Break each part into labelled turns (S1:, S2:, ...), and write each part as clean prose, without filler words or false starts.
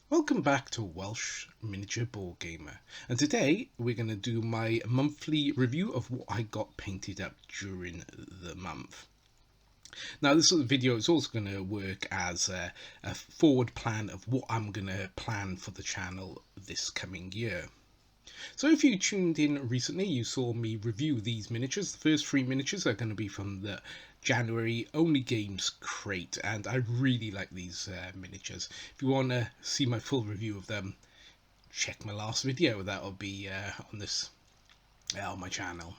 S1: Welcome back to Welsh Miniature Board Gamer, and today we're going to do my monthly review of what I got painted up during the month. Now this video is also going to work as a forward plan of what I'm going to plan for the channel this coming year. So if you tuned in recently, you saw me review these miniatures. The first three miniatures are going to be from the January Only Games crate, and I really like these miniatures. If you want to see my full review of them, check my last video. That'll be on my channel.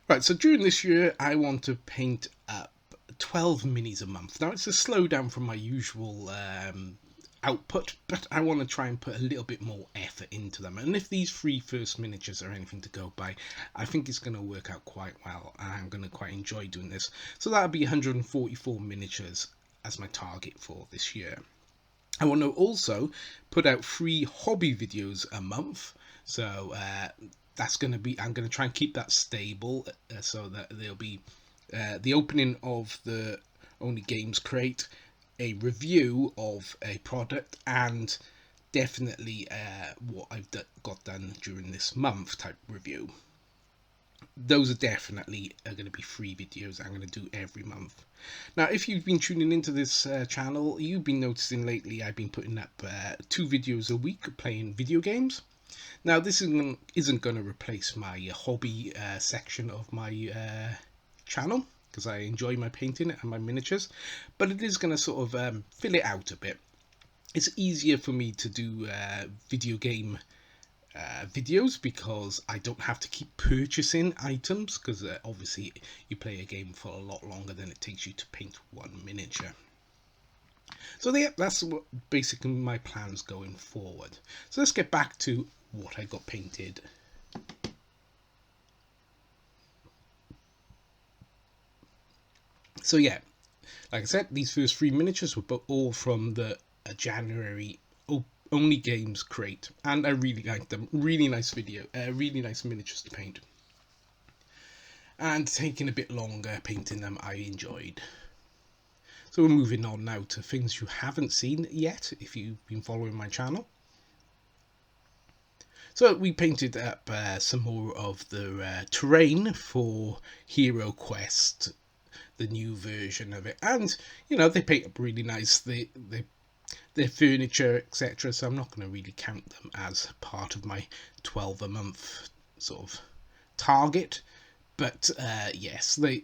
S1: Right, so during this year, I want to paint up 12 minis a month. Now it's a slowdown from my usual output, but I want to try and put a little bit more effort into them. And if these three first miniatures are anything to go by, I think it's going to work out quite well, and I'm going to quite enjoy doing this. So that'll be 144 miniatures as my target for this year. I want to also put out 3 hobby videos a month, so that's going to be, I'm going to try and keep that stable, so that there'll be the opening of the Only Games crate, a review of a product, and definitely what I've got done during this month type review. Those are definitely going to be 3 videos I'm going to do every month. Now, if you've been tuning into this channel, you've been noticing lately I've been putting up 2 videos a week playing video games. Now, this isn't going to replace my hobby section of my channel, because I enjoy my painting and my miniatures, but it is going to sort of fill it out a bit. It's easier for me to do video game videos because I don't have to keep purchasing items, because obviously you play a game for a lot longer than it takes you to paint one miniature. So that's what basically my plans going forward. So let's get back to what I got painted. So yeah, like I said, these first 3 miniatures were all from the January Only Games crate, and I really liked them. Really nice really nice miniatures to paint. And taking a bit longer painting them, I enjoyed. So we're moving on now to things you haven't seen yet if you've been following my channel. So we painted up some more of the terrain for Hero Quest, the new version of it, and they paint up really nice. Their furniture, etc. So I'm not going to really count them as part of my 12 a month sort of target. But yes, they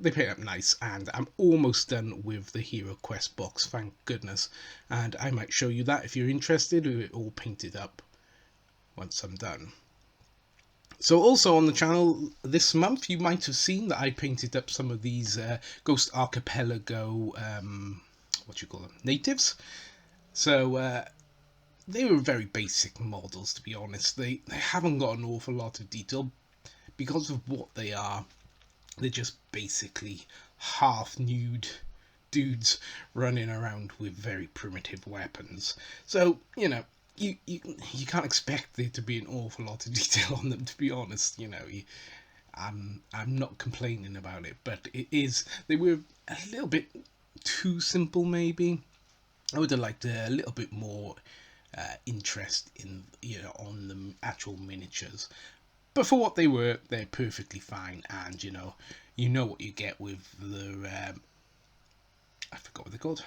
S1: paint up nice, and I'm almost done with the Hero Quest box, thank goodness. And I might show you that if you're interested, with it all painted up once I'm done. So also on the channel this month, you might have seen that I painted up some of these Ghost Archipelago, natives. So they were very basic models, to be honest. They haven't got an awful lot of detail because of what they are. They're just basically half nude dudes running around with very primitive weapons. So you can't expect there to be an awful lot of detail on them, to be honest. I'm not complaining about it, but they were a little bit too simple, maybe. I would have liked a little bit more interest in on the actual miniatures, but for what they were, they're perfectly fine. And you know what you get with the I forgot what they're called,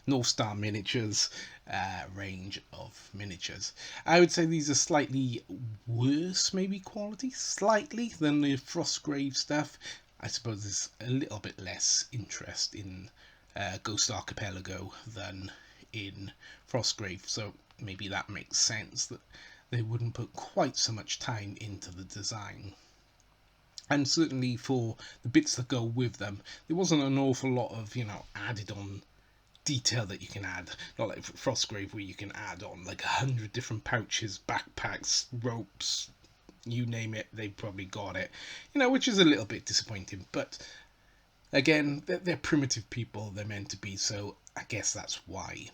S1: North Star Miniatures range of miniatures. I would say these are slightly worse, maybe quality, slightly, than the Frostgrave stuff. I suppose there's a little bit less interest in Ghost Archipelago than in Frostgrave, so maybe that makes sense that they wouldn't put quite so much time into the design. And certainly for the bits that go with them, there wasn't an awful lot of added on detail that you can add. Not like Frostgrave, where you can add on like 100 different pouches, backpacks, ropes, you name it, they've probably got it. Which is a little bit disappointing. But again, they're primitive people, they're meant to be, so I guess that's why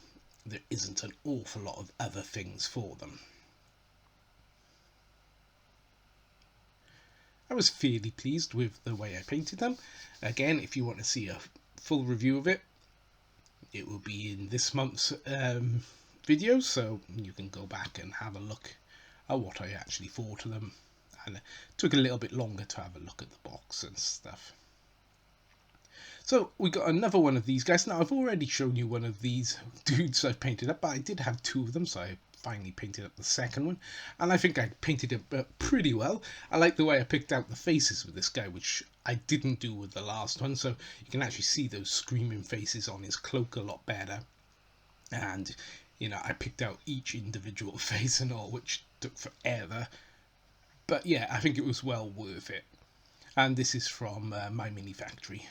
S1: there isn't an awful lot of other things for them. I was fairly pleased with the way I painted them. Again, if you want to see a full review of it, it will be in this month's video, so you can go back and have a look at what I actually thought of them. And it took a little bit longer to have a look at the box and stuff. So we got another one of these guys. Now I've already shown you one of these dudes I've painted up, but I did have two of them, so I finally painted up the second one, and I think I painted it pretty well. I like the way I picked out the faces with this guy, which I didn't do with the last one, so you can actually see those screaming faces on his cloak a lot better. And you know, I picked out each individual face and all, which took forever, but yeah, I think it was well worth it. And this is from My Mini Factory,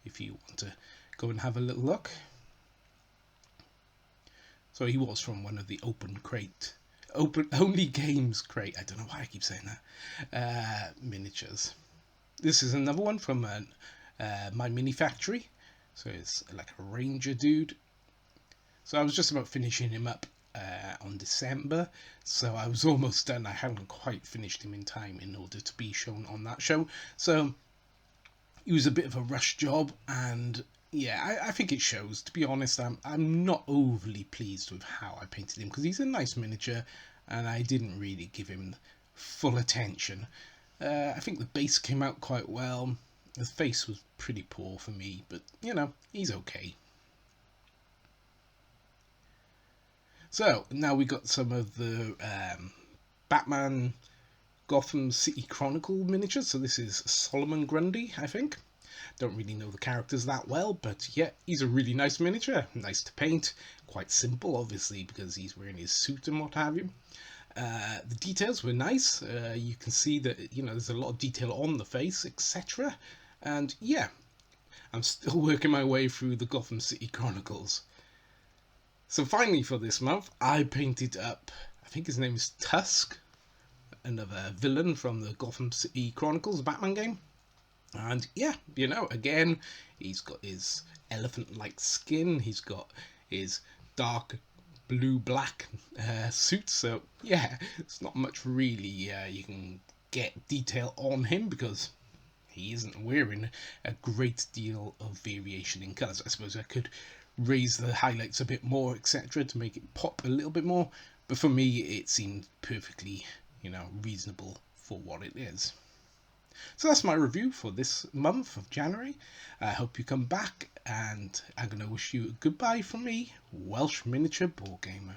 S1: if you want to go and have a little look. So he was from one of the open only games crate, I don't know why I keep saying that, miniatures. This is another one from My Mini Factory. So it's like a ranger dude. So I was just about finishing him up on December, so I was almost done. I hadn't quite finished him in time in order to be shown on that show. So it was a bit of a rush job, and yeah, I think it shows. To be honest, I'm not overly pleased with how I painted him, because he's a nice miniature and I didn't really give him full attention. I think the base came out quite well. The face was pretty poor for me, but you know, he's okay. So now we got some of the Batman Gotham City Chronicle miniatures. So this is Solomon Grundy, I think. Don't really know the characters that well, but yeah, he's a really nice miniature. Nice to paint. Quite simple, obviously, because he's wearing his suit and what have you. The details were nice. You can see that, you know, there's a lot of detail on the face, etc. And yeah, I'm still working my way through the Gotham City Chronicles. So finally for this month, I painted up, I think his name is Tusk, another villain from the Gotham City Chronicles Batman game. And yeah, you know, again, he's got his elephant-like skin, he's got his dark blue-black suit, so yeah, it's not much really you can get detail on him, because he isn't wearing a great deal of variation in colours. I suppose I could raise the highlights a bit more, etc., to make it pop a little bit more, but for me it seemed perfectly, you know, reasonable for what it is. So that's my review for this month of January. I hope you come back, and I'm going to wish you goodbye from me, Welsh Miniature Board Gamer.